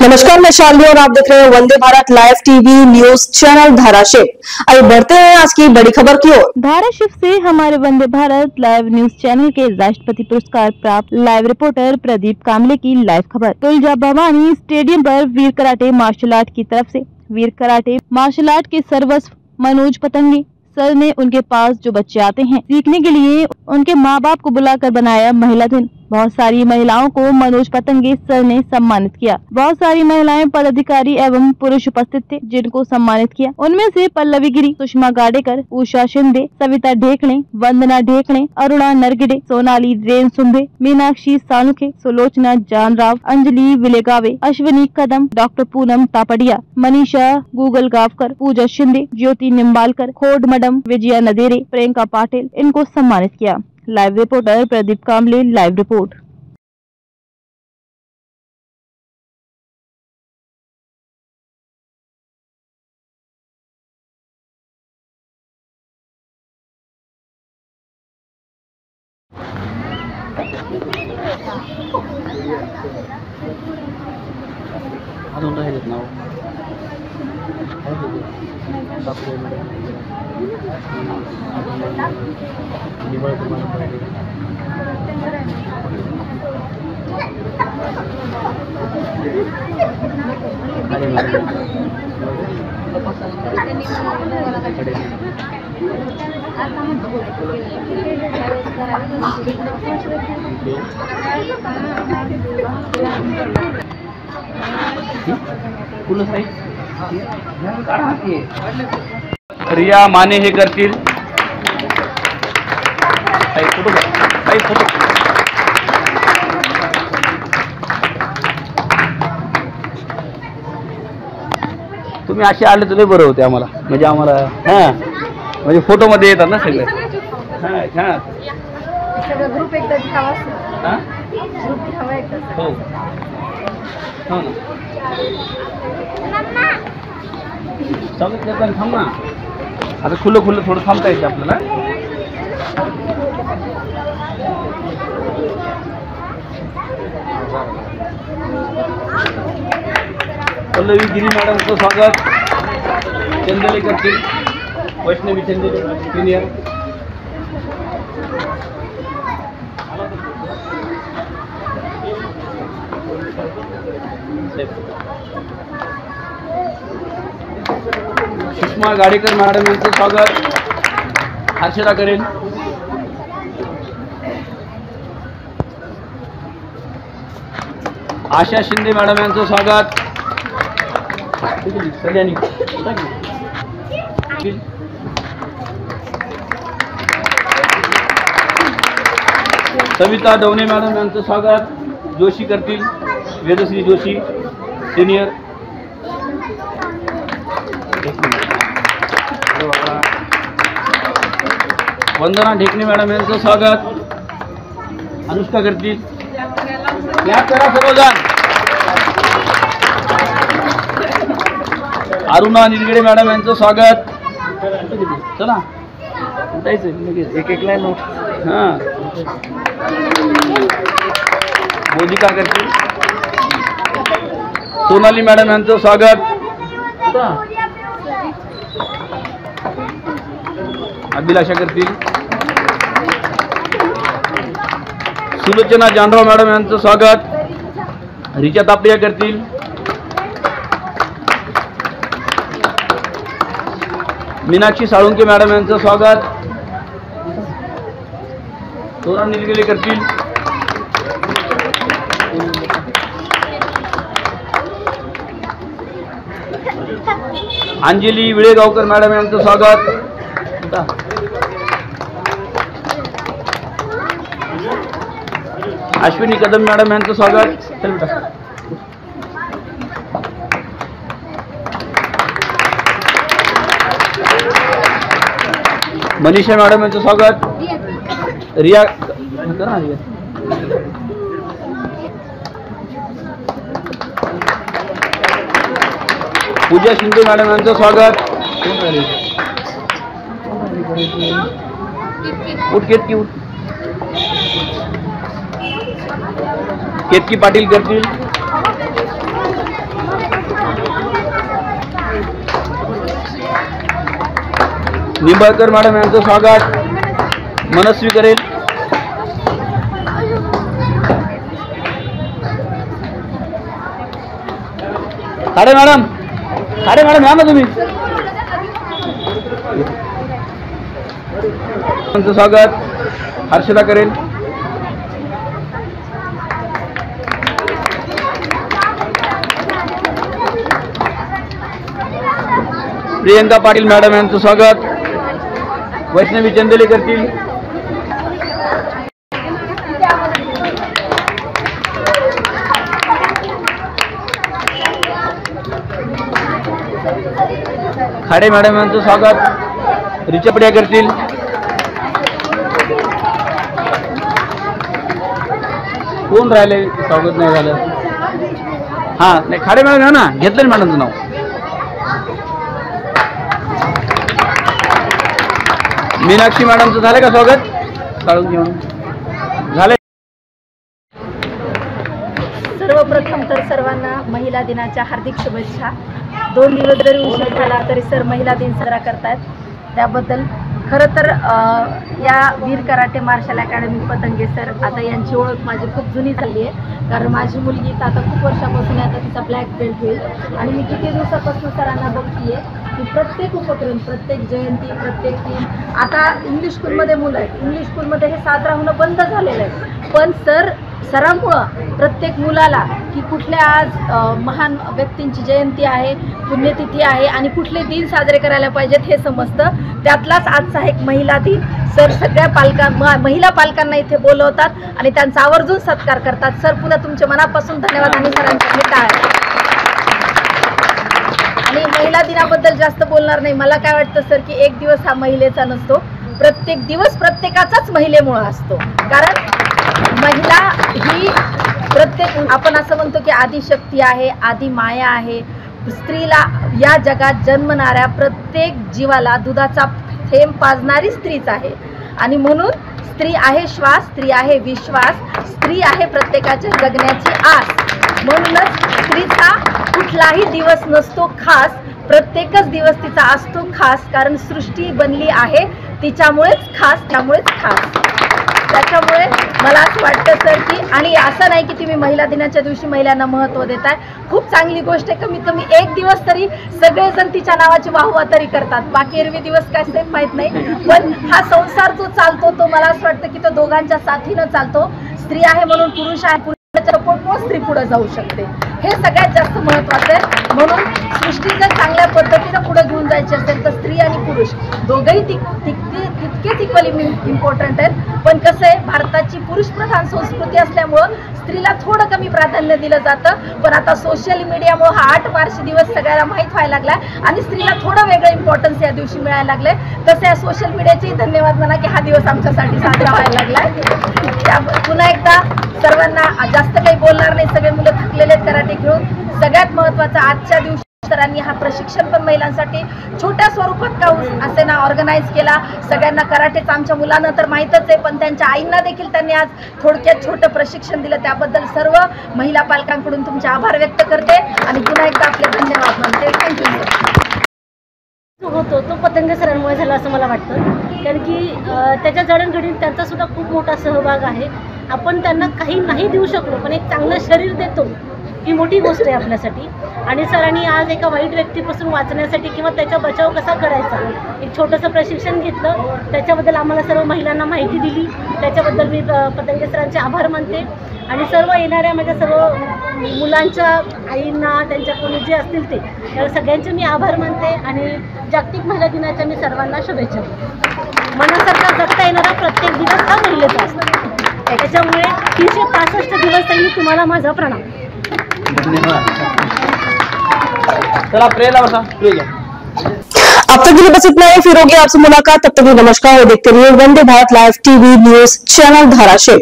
नमस्कार, मैं शालिनी और आप देख रहे हैं Vande Bharat live TV news channel Dharashiv. आइए बढ़ते हैं आज की बड़ी खबर की ओर। धाराशिव से हमारे Vande Bharat live news channel के राष्ट्रपति पुरस्कार प्राप्त लाइव रिपोर्टर प्रदीप कामले की लाइव खबर। तुलजा भवानी स्टेडियम पर वीर कराटे मार्शल आर्ट की तरफ से वीर कराटे मार्शल आर्ट के सर्वस्व मनोज पतंगी सर ने उनके पास जो बच्चे आते हैं सीखने के लिए उनके माँ बाप को बुलाकर बनाया महिला दिन। बहुत सारी महिलाओं को मनोज पतंगे सर ने सम्मानित किया। बहुत सारी महिलाएं पदाधिकारी एवं पुरुष उपस्थित थे जिनको सम्मानित किया। उनमें से पल्लवी गिरी, सुषमा गाडेकर, उषा शिंदे, सविता ढेकणे, वंदना ढेकणे, अरुणा नरगिडे, सोनाली रेन सुंबे, मीनाक्षी सानुखे, सुलोचना जानराव, अंजलि विलेगावे, अश्विनी कदम, डॉक्टर पूनम तापड़िया, मनीषा गूगल गावकर, पूजा शिंदे, ज्योति निम्बालकर, खोड मडम, विजया नदेरे, प्रियंका पाटिल इनको सम्मानित किया। Live reporter Pradeep Kamle, live report. Riya Mane हे करतील। तुम्ही असे आले तर लय बरं होते आम्हाला, म्हणजे आम्हाला म्हणजे फोटो मध्ये येतात ना सगळे। ग्रुप एकदा दिखावा ग्रुप दिखावा एकदा हो हो ना चालत येतात थांब ना। आता खुलं खुलं थोडं थांबता येते आपल्याला। पल्लवी गिरी मॅडमचं स्वागत। चंदले करतील, वैष्णवी चंदले सिनियर। सुषमा गाडेकर मॅडम यांचं स्वागत। हर्षदा करेल। आशा शिंदे मॅडम यांचं स्वागत। सविता डवणे मॅडम यांचं स्वागत। जोशी करतील, वेदश्री जोशी सिनियर। वंदना ढेकणे मॅडम यांचं स्वागत। अनुष्का करतील, क्लॅप करा सर्वजण। अरुणा निलगिडे मॅडम यांचं स्वागत। चला उठायचं एक एक लाईन। मोदिका करतील। सोनाली मॅडम यांचं स्वागत। अभिलाषा करतील। सुलोचना जानराव मॅडम यांचं स्वागत। रिचा तापडिया करतील। मीनाक्षी साळुंके मॅडम यांचं स्वागत। सोना निलगिरी करतील। अंजली विळेगावकर मॅडम यांचं स्वागत। अश्विनी कदम मॅडम यांचं स्वागत। चल बेटा। मनीषा मॅडम यांचं स्वागत। रिया करा रिया। पूजा शिंदे मॅडम यांचं स्वागत। उठ केतकी उठ। केतकी पाटील करतील। निंबाळकर मॅडम यांचं स्वागत मनस्वी करेल. खाडे मॅडम या ना तुम्ही. त्यांचं स्वागत हर्षदा करेल. प्रियंका पाटील मॅडम यांचं स्वागत वैष्णवी चंदेले करतील. खाडे मॅडम यांचं स्वागत रिचपड्या करतील. कोण राहिले स्वागत नाही झालं. हा नाही खाडे मॅडम घ्या ना, घेतलं ना मॅडमचं नाव. मीनाक्षी मॅडमचं झालं का स्वागत? काढून घेऊन झालं. सर्वप्रथम तर सर्वांना महिला दिनाच्या हार्दिक शुभेच्छा. 2 दिवस जरी उशीर झाला तरी सर महिला दिन साजरा करतायत, त्याबद्दल खरं तर या Veer karate martial academy Patange sir आता यांची ओळख माझी खूप जुनी झाली आहे. कारण माझी मुलगी तर आता खूप वर्षापासून आता तिचा ब्लॅक बेल्ट होईल आणि मी किती दिवसापासून सरांना बघतीये की प्रत्येक उपक्रम, प्रत्येक जयंती, प्रत्येक दिन. आता इंग्लिश स्कूलमध्ये मुलं आहेत, इंग्लिश स्कूलमध्ये हे साजरा होणं बंद झालेलं आहे, पण सरांमुळं प्रत्येक मुलाला की कुठल्या आज महान व्यक्तींची जयंती आहे, पुण्यतिथी आहे आणि कुठले दिन साजरे करायला पाहिजेत हे समजतं. त्यातलाच आजचा एक महिला दिन. सर सगळ्या महिला पालकांना इथे बोलवतात आणि त्यांचा आवर्जून सत्कार करतात. सर पुन्हा तुमचे मनापासून धन्यवाद आणि सरांचे टाळ्या. आणि महिला दिनाबद्दल जास्त बोलणार नाही. मला काय वाटतं सर की एक दिवस हा महिलेचा नसतो, प्रत्येक दिवस प्रत्येकाचाच महिलेमुळं असतो. कारण महिला ही प्रत्येक, आपण असं म्हणतो की आदिशक्ती आहे, आदि माया आहे. स्त्रीला या जगात जन्मणाऱ्या प्रत्येक जीवाला दुधाचा थेंब पाजणारी स्त्रीच आहे. आणि म्हणून स्त्री आहे श्वास, स्त्री आहे विश्वास, स्त्री आहे प्रत्येकाच्या जगण्याची आस. म्हणूनच स्त्रीचा कुठलाही दिवस नसतो खास, प्रत्येकच दिवस तिचा असतो खास. कारण सृष्टी बनली आहे तिच्यामुळेच खास, त्यामुळेच खास. त्याच्यामुळे मला असं वाटतं सर की, आणि असं नाही की तुम्ही महिला दिनाच्या दिवशी महिलांना महत्त्व देताय, खूप चांगली गोष्ट आहे. कमीत कमी एक दिवस तरी सगळेजण तिच्या नावाची वाहवा तरी करतात. बाकी एरवी दिवस काय सेफ माहीत नाही, पण हा संसार जो चालतो तो मला असं वाटतं की तो दोघांच्या साथीनं चालतो. स्त्री आहे म्हणून पुरुष आहे, पुरुषाच्या सपोर्टमुळे स्त्री पुढे जाऊ शकते, हे सगळ्यात जास्त महत्त्वाचं आहे. म्हणून सृष्टी जर चांगल्या पद्धतीनं पुढे घेऊन जायची असेल तर स्त्री आणि पुरुष दोघंही तितकेच इक्वली इम्पॉर्टंट आहेत. पण कसं आहे, भारताची पुरुषप्रधान संस्कृती असल्यामुळं स्त्रीला थोडं कमी प्राधान्य दिलं जातं. पण आता सोशल मीडियामुळं हा 8 मार्च दिवस सगळ्याला माहीत व्हायला लागला आणि स्त्रीला थोडं वेगळं इम्पॉर्टन्स या दिवशी मिळायला लागलंय. तसं या सोशल मीडियाचेही धन्यवाद म्हणा की हा दिवस आमच्यासाठी साजरा व्हायला लागलाय. पुन्हा एकदा सर्वांना जास्त काही बोलणार नाही, सगळे मुलं थकलेले आहेत कराटे खेळून. सगळ्यात महत्त्वाचं आजच्या दिवशी सरांनी हा प्रशिक्षण पण महिलांसाठी छोट्या स्वरूपात का असे ऑर्गनाईज केला. सगळ्यांना कराटेचं आमच्या मुलांना तर माहीतच आहे, पण त्यांच्या आईंना देखील त्यांनी आज थोडक्यात छोटं प्रशिक्षण दिलं. त्याबद्दल सर्व महिला पालकांकडून तुमचे आभार व्यक्त करते आणि पुन्हा एकदा आपले धन्यवाद मानते. थँक्यू. होतो तो पतंग सरांमुळे झाला असं मला वाटतं, कारण की त्याच्या जडणघडीत त्यांचा सुद्धा खूप मोठा सहभाग आहे. आपण त्यांना काही नाही देऊ शकलो पण एक चांगलं शरीर देतो ही मोठी गोष्ट आहे आपल्यासाठी. आणि सरांनी आज एका वाईट व्यक्तीपासून वाचण्यासाठी किंवा त्याचा बचाव कसा करायचा एक छोटंसं प्रशिक्षण घेतलं. त्याच्याबद्दल आम्हाला सर्व महिलांना माहिती दिली, त्याच्याबद्दल मी पतंगे सरांचे आभार मानते. आणि सर्व येणाऱ्या माझ्या सर्व मुलांच्या आईंना, त्यांच्या कोणी जे असतील ते त्या सगळ्यांचे मी आभार मानते. आणि जागतिक महिला दिनाच्या मी सर्वांना शुभेच्छा देते. मनासारखा जगता येणारा प्रत्येक दिवस हा महिलेचा असतो, त्याच्यामुळे 365 दिवस तरी तुम्हाला माझा प्रणाम. चला प्रेला बसा. अब तक के लिए बस इतना ही, फिर होगी आपसे मुलाकात. तब तक नमस्कार और देखते रहिए Vande Bharat live TV news channel Dharashiv.